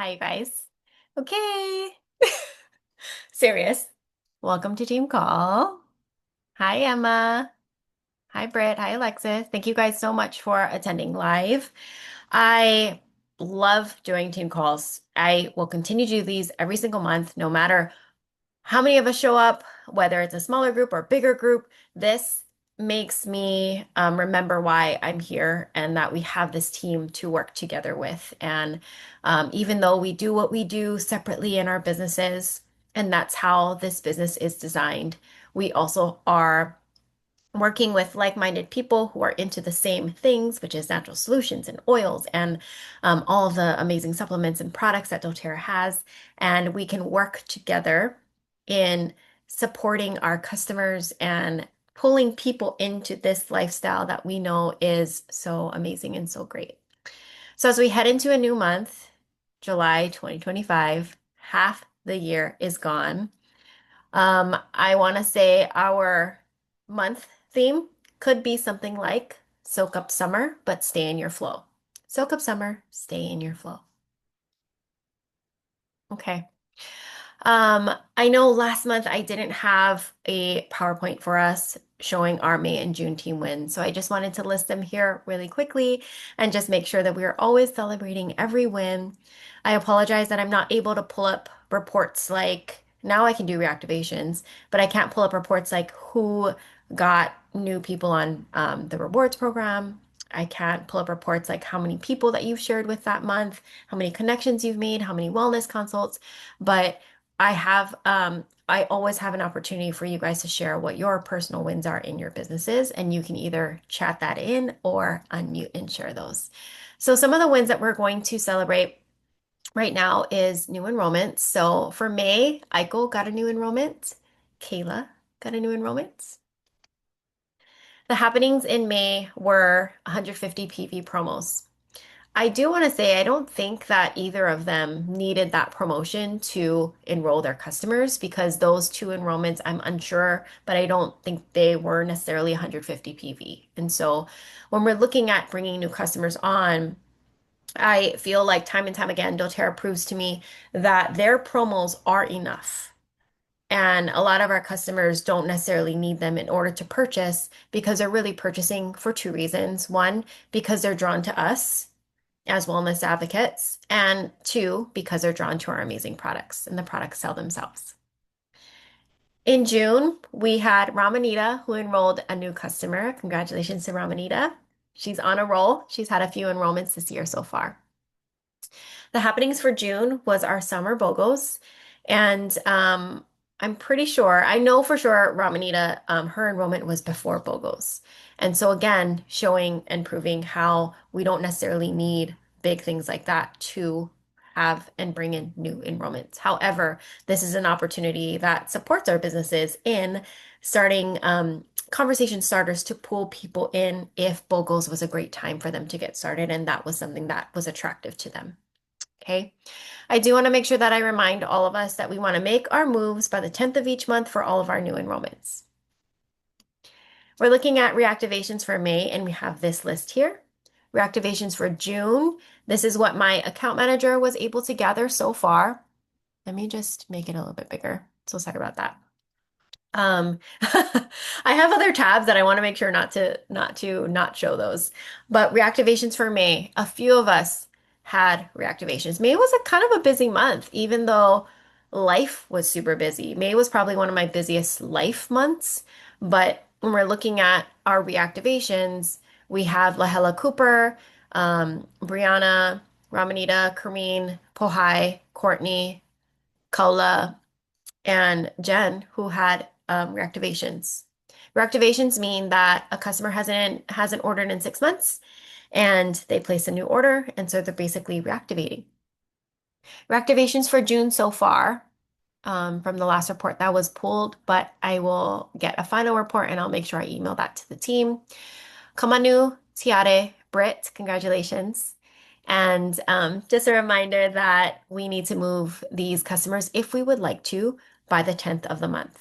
Hi, you guys. Okay. Serious. Welcome to Team Call. Hi, Emma. Hi, Britt. Hi, Alexis. Thank you guys so much for attending live. I love doing team calls. I will continue to do these every single month, no matter how many of us show up, whether it's a smaller group or bigger group. This makes me remember why I'm here and that we have this team to work together with. And even though we do what we do separately in our businesses, and that's how this business is designed, we also are working with like-minded people who are into the same things, which is natural solutions and oils and all of the amazing supplements and products that doTERRA has. And we can work together in supporting our customers and pulling people into this lifestyle that we know is so amazing and so great. So as we head into a new month, July 2025, half the year is gone. I want to say our month theme could be something like soak up summer, but stay in your flow. Soak up summer, stay in your flow. Okay. I know last month I didn't have a PowerPoint for us showing our May and June team wins. So I just wanted to list them here really quickly and just make sure that we are always celebrating every win. I apologize that I'm not able to pull up reports like now I can do reactivations, but I can't pull up reports like who got new people on the rewards program. I can't pull up reports like how many people that you've shared with that month, how many connections you've made, how many wellness consults, but I always have an opportunity for you guys to share what your personal wins are in your businesses, and you can either chat that in or unmute and share those. So some of the wins that we're going to celebrate right now is new enrollments. So for May, Eichel got a new enrollment. Kayla got a new enrollment. The happenings in May were 150 PV promos. I do want to say I don't think that either of them needed that promotion to enroll their customers because those two enrollments, I'm unsure, but I don't think they were necessarily 150 PV. And so when we're looking at bringing new customers on, I feel like time and time again, doTERRA proves to me that their promos are enough. And a lot of our customers don't necessarily need them in order to purchase because they're really purchasing for two reasons. One, because they're drawn to us as wellness advocates, and two, because they're drawn to our amazing products and the products sell themselves. In June, we had Ramanita who enrolled a new customer. Congratulations to Ramanita. She's on a roll. She's had a few enrollments this year so far. The happenings for June was our summer BOGOs. And I'm pretty sure, I know for sure Ramanita, her enrollment was before BOGOs. And so again, showing and proving how we don't necessarily need big things like that to have and bring in new enrollments. However, this is an opportunity that supports our businesses in starting conversation starters to pull people in if BOGOs was a great time for them to get started. And that was something that was attractive to them. Okay. I do want to make sure that I remind all of us that we want to make our moves by the 10th of each month for all of our new enrollments. We're looking at reactivations for May, and we have this list here. Reactivations for June. This is what my account manager was able to gather so far. Let me just make it a little bit bigger. So sorry about that. I have other tabs that I want to make sure not show those. But reactivations for May, a few of us had reactivations. May was a kind of a busy month, even though life was super busy. May was probably one of my busiest life months. But when we're looking at our reactivations, we have Lahela Cooper, Brianna, Ramanita, Kareen, Pohai, Courtney, Kaula, and Jen who had reactivations. Reactivations mean that a customer hasn't ordered in 6 months and they place a new order, and so they're basically reactivating. Reactivations for June so far, from the last report that was pulled, but I will get a final report and I'll make sure I email that to the team. Kamanu, Tiare, Britt, congratulations. And just a reminder that we need to move these customers if we would like to by the 10th of the month.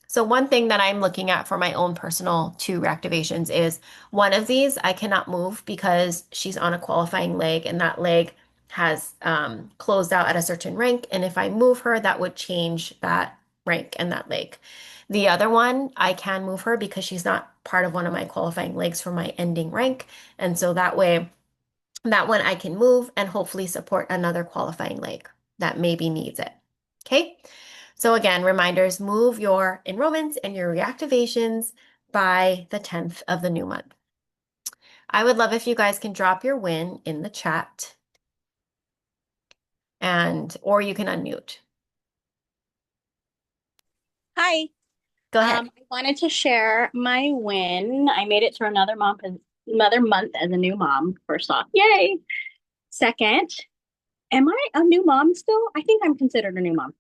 So one thing that I'm looking at for my own personal two reactivations is one of these I cannot move because she's on a qualifying leg and that leg has closed out at a certain rank, and if I move her, that would change that rank and that leg. The other one, I can move her because she's not part of one of my qualifying legs for my ending rank, and so that way, that one I can move and hopefully support another qualifying leg that maybe needs it. Okay. So again, reminders, move your enrollments and your reactivations by the 10th of the new month. I would love if you guys can drop your win in the chat and or you can unmute. Hi. Go ahead. I wanted to share my win. I made it through another month as a new mom. First off, yay! Second, am I a new mom still? I think I'm considered a new mom.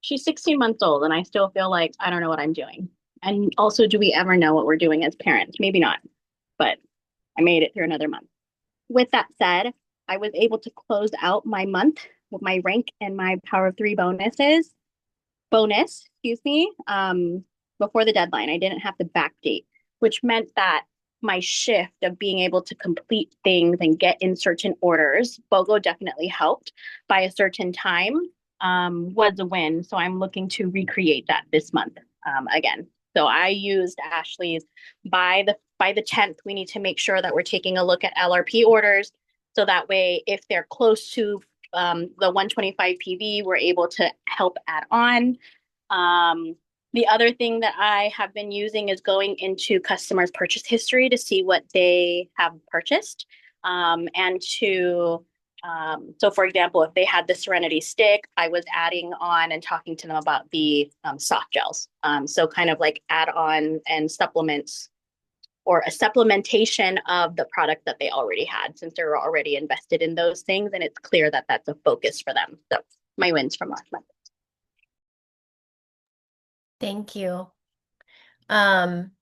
She's 16 months old, and I still feel like I don't know what I'm doing. And also, do we ever know what we're doing as parents? Maybe not, but I made it through another month. With that said, I was able to close out my month with my rank and my Power of Three excuse me, before the deadline. I didn't have to backdate, which meant that my shift of being able to complete things and get in certain orders, BOGO definitely helped by a certain time, was a win. So I'm looking to recreate that this month again. So I used Ashley's by the 10th, we need to make sure that we're taking a look at LRP orders. So that way, if they're close to the 125 PV, we're able to help add on. Um, the other thing that I have been using is going into customers' purchase history to see what they have purchased. And to, so for example, if they had the Serenity stick, I was adding on and talking to them about the soft gels. So kind of like add on and supplements or a supplementation of the product that they already had since they're already invested in those things. And it's clear that that's a focus for them. So my wins from last month. Thank you. Um,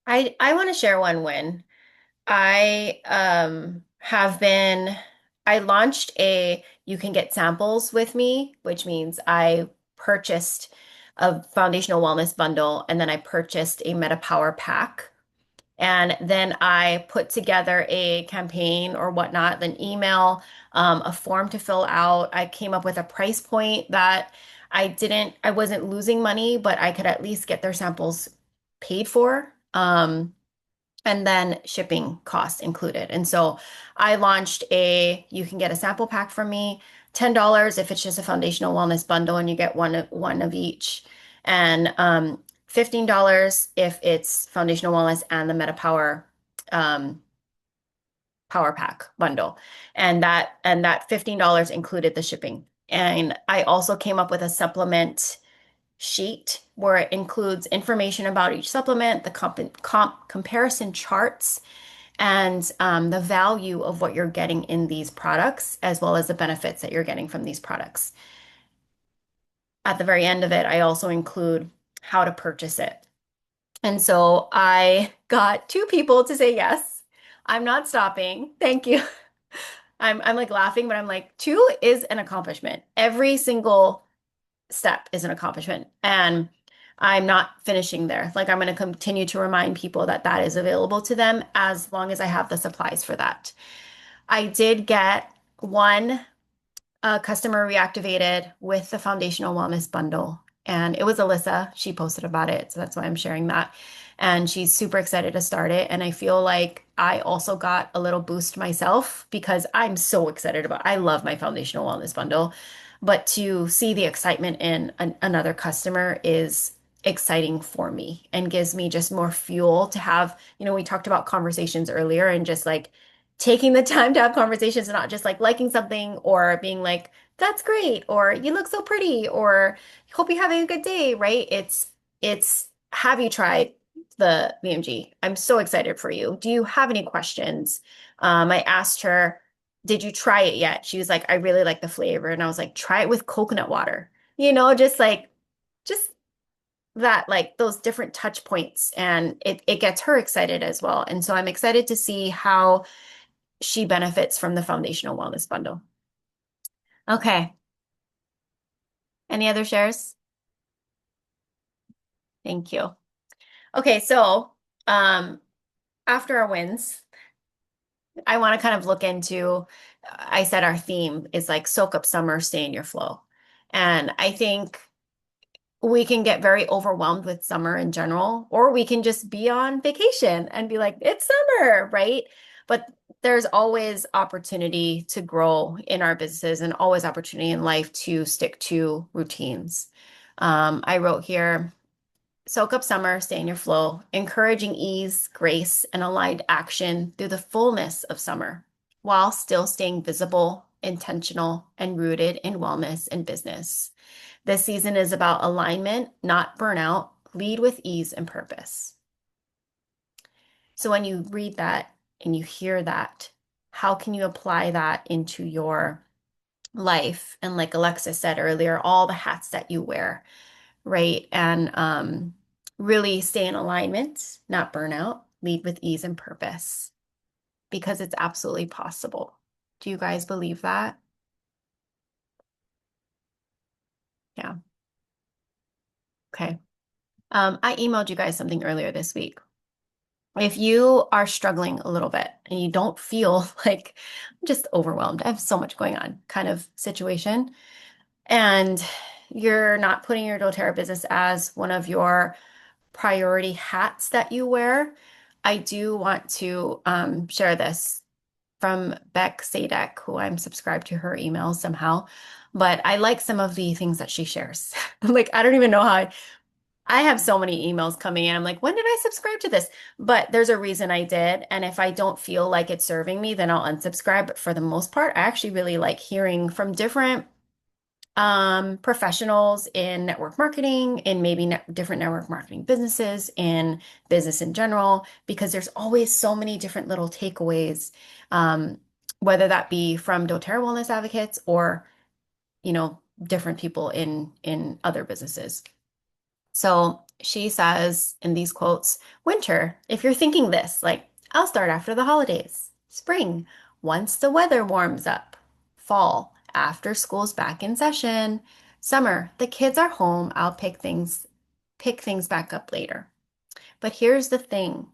I want to share one win. I have been I launched a you can get samples with me, which means I purchased a foundational wellness bundle and then I purchased a Meta Power pack. And then I put together a campaign or whatnot, an email, a form to fill out. I came up with a price point that I wasn't losing money, but I could at least get their samples paid for. And then shipping costs included. And so I launched you can get a sample pack from me, $10 if it's just a foundational wellness bundle and you get one of each. And $15 if it's foundational wellness and the MetaPower um, Power Pack bundle. And that $15 included the shipping. And I also came up with a supplement sheet where it includes information about each supplement, the comparison charts, and the value of what you're getting in these products, as well as the benefits that you're getting from these products. At the very end of it, I also include how to purchase it. And so I got two people to say yes. I'm not stopping. Thank you. I'm like laughing, but I'm like, two is an accomplishment. Every single step is an accomplishment. And I'm not finishing there. Like, I'm going to continue to remind people that that is available to them as long as I have the supplies for that. I did get one customer reactivated with the foundational wellness bundle, and it was Alyssa. She posted about it, so that's why I'm sharing that. And she's super excited to start it. And I feel like I also got a little boost myself because I'm so excited I love my foundational wellness bundle. But to see the excitement in another customer is exciting for me and gives me just more fuel to have, we talked about conversations earlier and just like taking the time to have conversations and not just like liking something or being like, that's great, or you look so pretty, or hope you're having a good day, right? It's have you tried the BMG? I'm so excited for you. Do you have any questions? I asked her, did you try it yet? She was like, I really like the flavor. And I was like, try it with coconut water. Just that, like those different touch points. And it gets her excited as well. And so I'm excited to see how she benefits from the foundational wellness bundle. Okay. Any other shares? Thank you. Okay, so um, after our wins, I want to kind of look into I said our theme is like soak up summer, stay in your flow. And I think we can get very overwhelmed with summer in general, or we can just be on vacation and be like, it's summer, right? But there's always opportunity to grow in our businesses and always opportunity in life to stick to routines. I wrote here, soak up summer, stay in your flow, encouraging ease, grace, and aligned action through the fullness of summer while still staying visible, intentional, and rooted in wellness and business. This season is about alignment, not burnout. Lead with ease and purpose. So when you read that and you hear that, how can you apply that into your life? And like Alexa said earlier, all the hats that you wear, right? And really stay in alignment, not burnout. Lead with ease and purpose because it's absolutely possible. Do you guys believe that? Yeah. Okay. I emailed you guys something earlier this week. If you are struggling a little bit and you don't feel like I'm just overwhelmed, I have so much going on kind of situation, and you're not putting your doTERRA business as one of your priority hats that you wear, I do want to share this from Beck Sadek, who I'm subscribed to her emails somehow. But I like some of the things that she shares. Like, I don't even know how I have so many emails coming in. I'm like, when did I subscribe to this? But there's a reason I did. And if I don't feel like it's serving me, then I'll unsubscribe. But for the most part, I actually really like hearing from different professionals in network marketing, in maybe different network marketing businesses, in business in general, because there's always so many different little takeaways, um, whether that be from doTERRA Wellness Advocates or, different people in other businesses. So she says in these quotes, winter, if you're thinking this, like, I'll start after the holidays. Spring, once the weather warms up. Fall, after school's back in session. Summer, the kids are home. I'll pick things back up later. But here's the thing.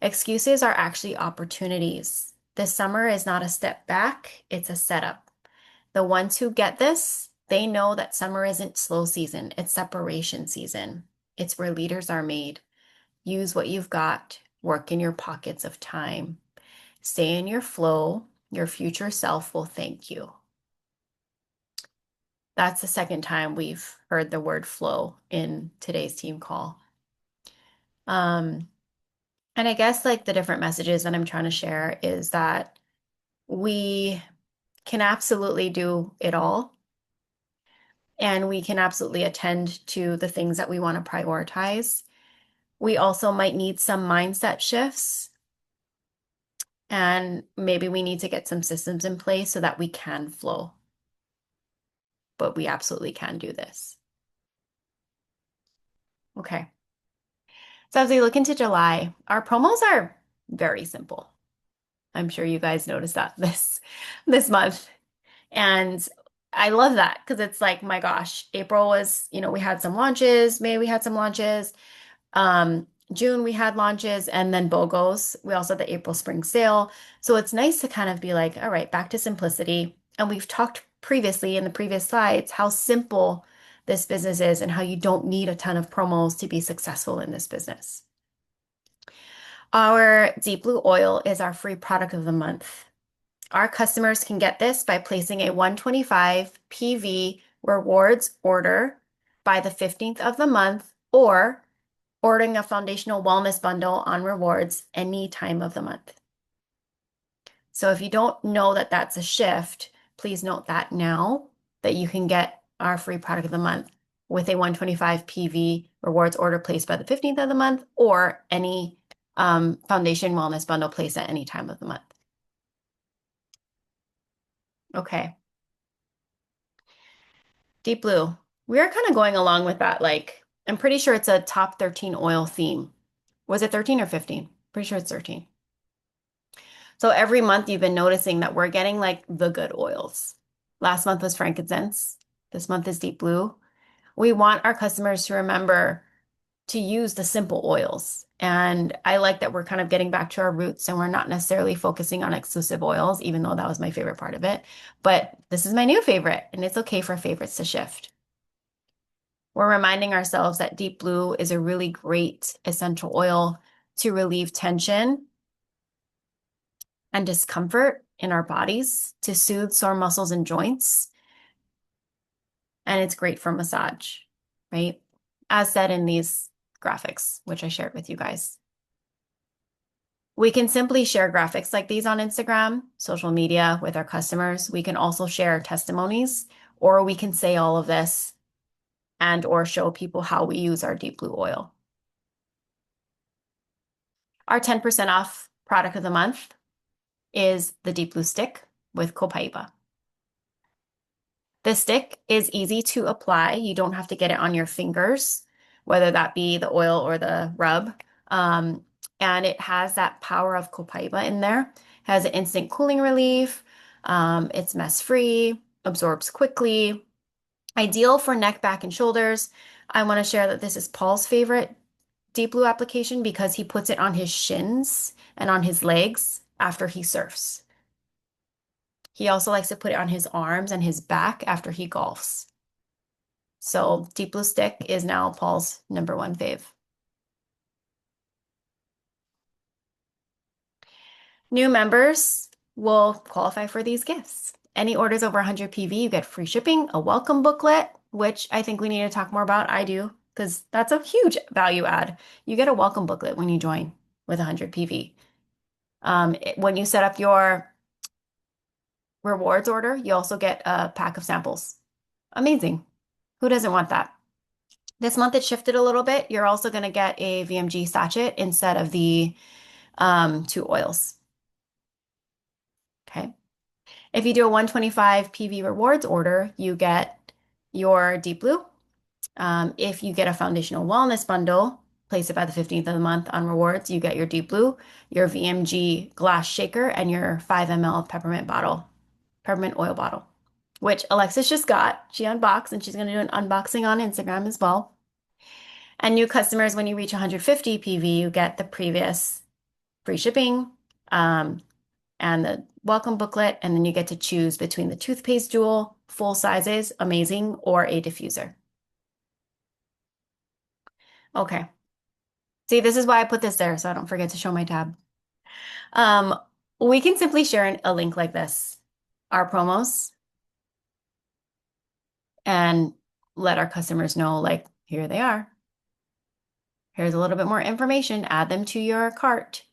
Excuses are actually opportunities. This summer is not a step back, it's a setup. The ones who get this, they know that summer isn't slow season, it's separation season. It's where leaders are made. Use what you've got, work in your pockets of time. Stay in your flow. Your future self will thank you. That's the second time we've heard the word flow in today's team call. Um, and I guess like the different messages that I'm trying to share is that we can absolutely do it all. And we can absolutely attend to the things that we want to prioritize. We also might need some mindset shifts, and maybe we need to get some systems in place so that we can flow. But we absolutely can do this. Okay. So as we look into July, our promos are very simple. I'm sure you guys noticed that this month. And I love that because it's like, my gosh, April was, we had some launches, May we had some launches. June we had launches and then BOGOs. We also had the April spring sale. So it's nice to kind of be like, all right, back to simplicity. And we've talked previously in the previous slides how simple this business is and how you don't need a ton of promos to be successful in this business. Our Deep Blue Oil is our free product of the month. Our customers can get this by placing a 125 PV rewards order by the 15th of the month or ordering a foundational wellness bundle on rewards any time of the month. So if you don't know that that's a shift, please note that now that you can get our free product of the month with a 125 PV rewards order placed by the 15th of the month or any foundation wellness bundle placed at any time of the month. Okay. Deep Blue. We are kind of going along with that. Like, I'm pretty sure it's a top 13 oil theme. Was it 13 or 15? Pretty sure it's 13. So every month you've been noticing that we're getting like the good oils. Last month was frankincense. This month is Deep Blue. We want our customers to remember to use the simple oils And I like that we're kind of getting back to our roots and we're not necessarily focusing on exclusive oils, even though that was my favorite part of it. But this is my new favorite, and it's okay for favorites to shift. We're reminding ourselves that Deep Blue is a really great essential oil to relieve tension and discomfort in our bodies, to soothe sore muscles and joints. And it's great for massage, right? As said in these graphics, which I shared with you guys. We can simply share graphics like these on Instagram, social media with our customers. We can also share testimonies, or we can say all of this and or show people how we use our Deep Blue oil. Our 10% off product of the month is the Deep Blue Stick with Copaiba. The stick is easy to apply. You don't have to get it on your fingers, whether that be the oil or the rub. Um, and it has that power of Copaiba in there. It has an instant cooling relief. It's mess-free, absorbs quickly. Ideal for neck, back, and shoulders. I want to share that this is Paul's favorite Deep Blue application because he puts it on his shins and on his legs after he surfs. He also likes to put it on his arms and his back after he golfs. So Deep Blue Stick is now Paul's #1 fave. New members will qualify for these gifts. Any orders over 100 PV, you get free shipping, a welcome booklet, which I think we need to talk more about. I do, because that's a huge value add. You get a welcome booklet when you join with 100 PV. When you set up your rewards order, you also get a pack of samples. Amazing. Who doesn't want that? This month it shifted a little bit. You're also going to get a VMG sachet instead of the 2 oils. Okay. If you do a 125 PV rewards order, you get your Deep Blue. If you get a foundational wellness bundle, place it by the 15th of the month on rewards, you get your Deep Blue, your VMG glass shaker, and your 5 ml peppermint oil bottle, which Alexis just got. She unboxed and she's going to do an unboxing on Instagram as well. And new customers, when you reach 150 PV, you get the previous free shipping, and the welcome booklet, and then you get to choose between the toothpaste dual, full sizes, amazing, or a diffuser. Okay. See, this is why I put this there, so I don't forget to show my tab. Um, we can simply share a link like this, our promos, and let our customers know, like, here they are. Here's a little bit more information. Add them to your cart.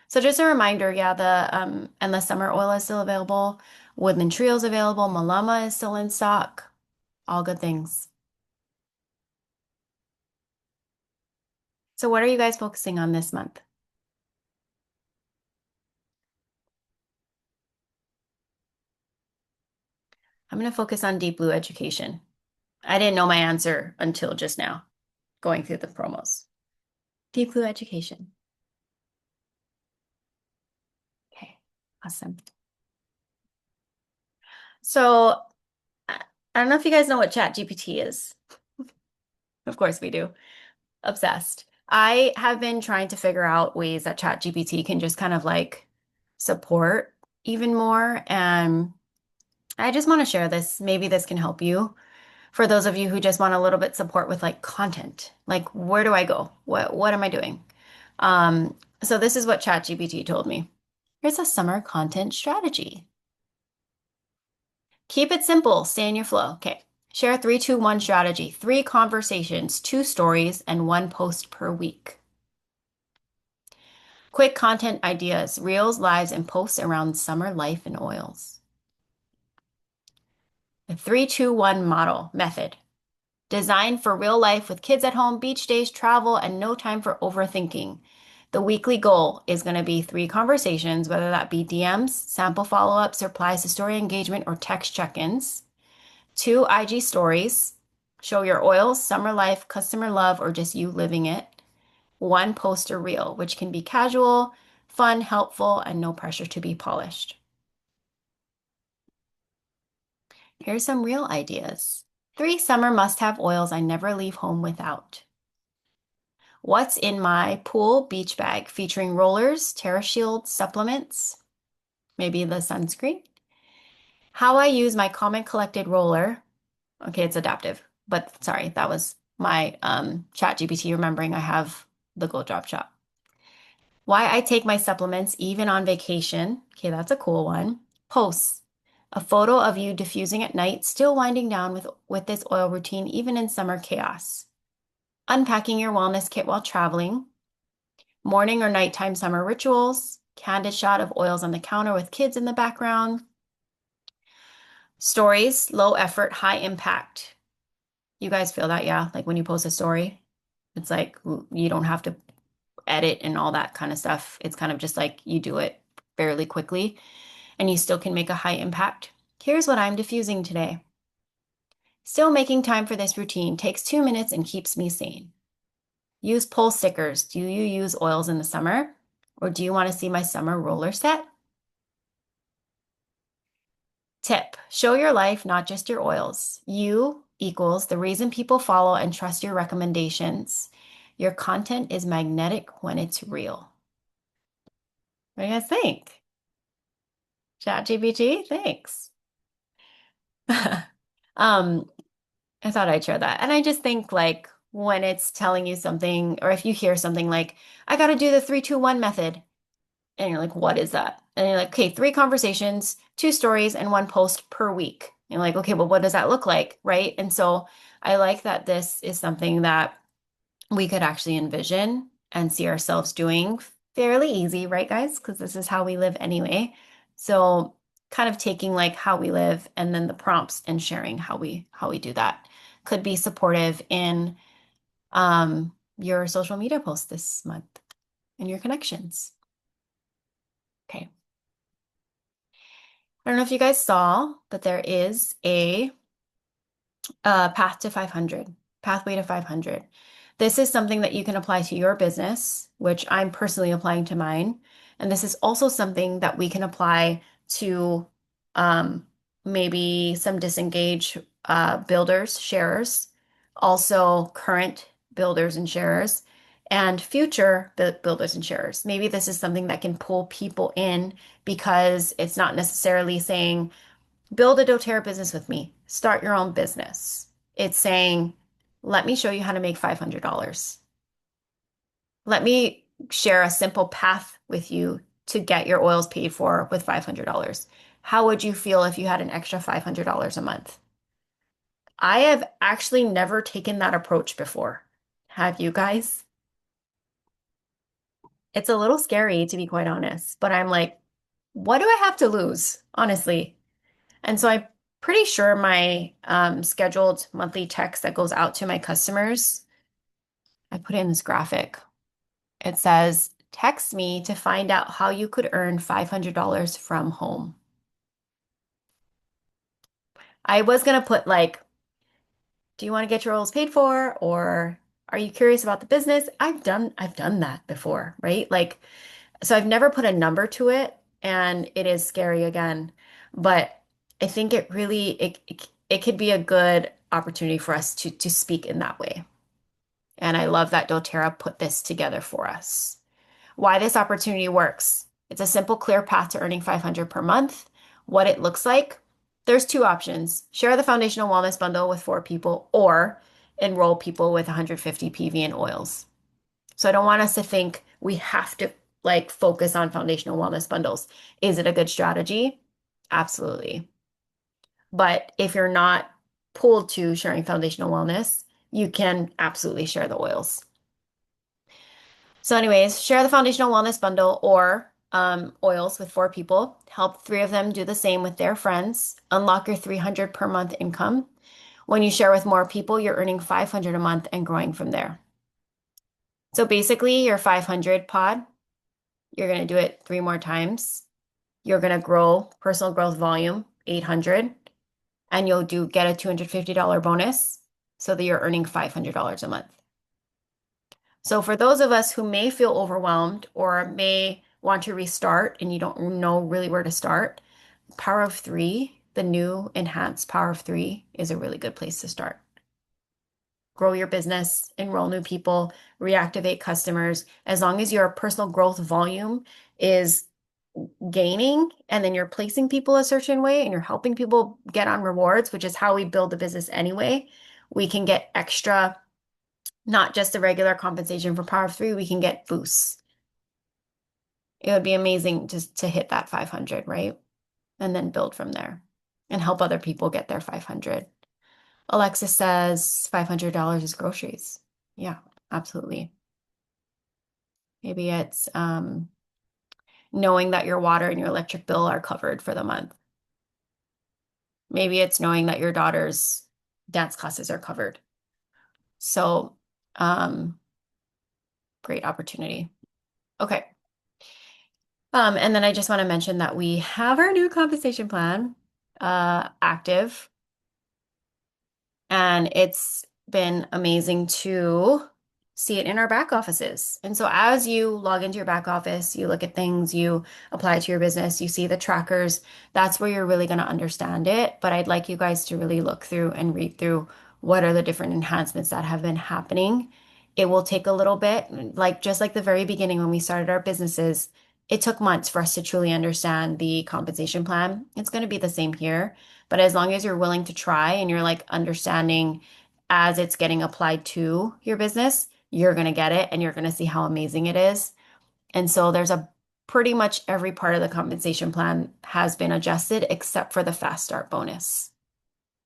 So just a reminder, yeah, the Endless Summer Oil is still available. Woodland Trio is available. Malama is still in stock. All good things. So what are you guys focusing on this month? I'm going to focus on Deep Blue education. I didn't know my answer until just now, going through the promos. Deep Blue education. Okay, awesome. So I don't know if you guys know what ChatGPT is. Of course we do. Obsessed. I have been trying to figure out ways that ChatGPT can just kind of like support even more. And I just want to share this. Maybe this can help you. For those of you who just want a little bit support with like content, like where do I go? What am I doing? So this is what ChatGPT told me. Here's a summer content strategy. Keep it simple, stay in your flow. Okay. Share 3-2-1 strategy, 3 conversations, 2 stories, and 1 post per week. Quick content ideas, reels, lives, and posts around summer life and oils. The 3-2-1 model method. Designed for real life with kids at home, beach days, travel, and no time for overthinking. The weekly goal is going to be 3 conversations, whether that be DMs, sample follow-ups, replies to story engagement, or text check-ins. 2 IG stories, show your oils, summer life, customer love, or just you living it. 1 poster reel, which can be casual, fun, helpful, and no pressure to be polished. Here's some real ideas. 3 summer must-have oils I never leave home without. What's in my pool beach bag featuring rollers, TerraShield supplements, maybe the sunscreen? How I use my Comet collected roller. Okay, it's adaptive, but sorry, that was my chat GPT remembering I have the Gold Drop Shop. Why I take my supplements even on vacation. Okay, that's a cool one. Posts. A photo of you diffusing at night, still winding down with this oil routine, even in summer chaos. Unpacking your wellness kit while traveling. Morning or nighttime summer rituals. Candid shot of oils on the counter with kids in the background. Stories, low effort, high impact. You guys feel that, yeah? Like when you post a story, it's like you don't have to edit and all that kind of stuff. It's kind of just like you do it fairly quickly and you still can make a high impact. Here's what I'm diffusing today. Still making time for this routine takes 2 minutes and keeps me sane. Use pull stickers. Do you use oils in the summer? Or do you want to see my summer roller set? Tip, show your life, not just your oils. You equals the reason people follow and trust your recommendations. Your content is magnetic when it's real. What do you guys think? ChatGPT, thanks. Um, I thought I'd share that. And I just think like when it's telling you something, or if you hear something like, I got to do the 3-2-1 method, and you're like, what is that? And you're like, okay, 3 conversations, 2 stories, and 1 post per week. And you're like, okay, well, what does that look like? Right. And so I like that this is something that we could actually envision and see ourselves doing fairly easy, right, guys? Because this is how we live anyway. So kind of taking like how we live and then the prompts and sharing how we do that could be supportive in your social media posts this month and your connections. Okay. I don't know if you guys saw, but there is a path to 500, pathway to 500. This is something that you can apply to your business, which I'm personally applying to mine. And this is also something that we can apply to um, maybe some disengaged builders, sharers, also current builders and sharers, and future builders and sharers. Maybe this is something that can pull people in because it's not necessarily saying, build a doTERRA business with me. Start your own business. It's saying, let me show you how to make $500. Let me share a simple path with you to get your oils paid for with $500. How would you feel if you had an extra $500 a month? I have actually never taken that approach before. Have you guys? It's a little scary to be quite honest, but I'm like, what do I have to lose, honestly? And so I'm pretty sure my scheduled monthly text that goes out to my customers, I put in this graphic. It says, text me to find out how you could earn $500 from home. I was going to put like, do you want to get your oils paid for? Or are you curious about the business? I've done that before, right? Like, so I've never put a number to it and it is scary again, but I think it really it could be a good opportunity for us to speak in that way. And I love that doTERRA put this together for us. Why this opportunity works. It's a simple, clear path to earning 500 per month. What it looks like. There's 2 options. Share the foundational wellness bundle with 4 people or enroll people with 150 PV in oils. So I don't want us to think we have to like focus on foundational wellness bundles. Is it a good strategy? Absolutely. But if you're not pulled to sharing foundational wellness, you can absolutely share the oils. So, anyways, share the foundational wellness bundle or oils with 4 people. Help 3 of them do the same with their friends. Unlock your 300 per month income. When you share with more people, you're earning 500 a month and growing from there. So basically, your 500 pod, you're going to do it 3 more times. You're going to grow personal growth volume 800 and you'll get a $250 bonus so that you're earning $500 a month. So for those of us who may feel overwhelmed or may want to restart and you don't know really where to start, Power of Three, the new enhanced Power of Three, is a really good place to start. grow your business, enroll new people, reactivate customers. As long as your personal growth volume is gaining and then you're placing people a certain way and you're helping people get on rewards, which is how we build the business anyway, we can get extra, not just the regular compensation for Power of Three, we can get boosts. It would be amazing just to hit that 500, right? And then build from there and help other people get their 500. Alexis says $500 is groceries. Yeah, absolutely. Maybe it's knowing that your water and your electric bill are covered for the month. Maybe it's knowing that your daughter's dance classes are covered. So, um, great opportunity. Okay. And then I just want to mention that we have our new compensation plan active, and it's been amazing to see it in our back offices. And so as you log into your back office, you look at things, you apply to your business, you see the trackers, that's where you're really going to understand it. But I'd like you guys to really look through and read through what are the different enhancements that have been happening. It will take a little bit, like just like the very beginning when we started our businesses, it took months for us to truly understand the compensation plan. It's going to be the same here. But as long as you're willing to try and you're like understanding as it's getting applied to your business, you're going to get it and you're going to see how amazing it is. And so there's a pretty much every part of the compensation plan has been adjusted except for the fast start bonus,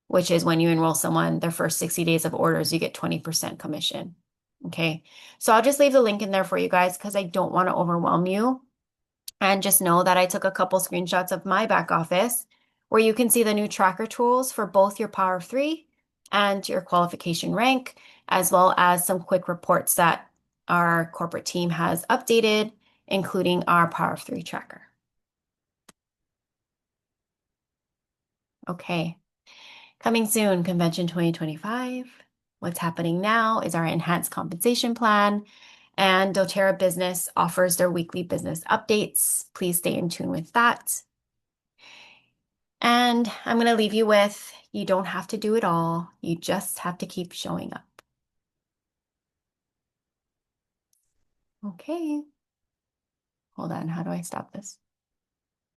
which is when you enroll someone their first 60 days of orders, you get 20% commission. Okay. So I'll just leave the link in there for you guys because I don't want to overwhelm you. And just know that I took a couple screenshots of my back office where you can see the new tracker tools for both your Power of Three and your qualification rank, as well as some quick reports that our corporate team has updated, including our Power of Three tracker. Okay. Coming soon, Convention 2025. What's happening now is our enhanced compensation plan, and doTERRA Business offers their weekly business updates. Please stay in tune with that. And I'm going to leave you with, you don't have to do it all. You just have to keep showing up. Okay. Hold on. How do I stop this?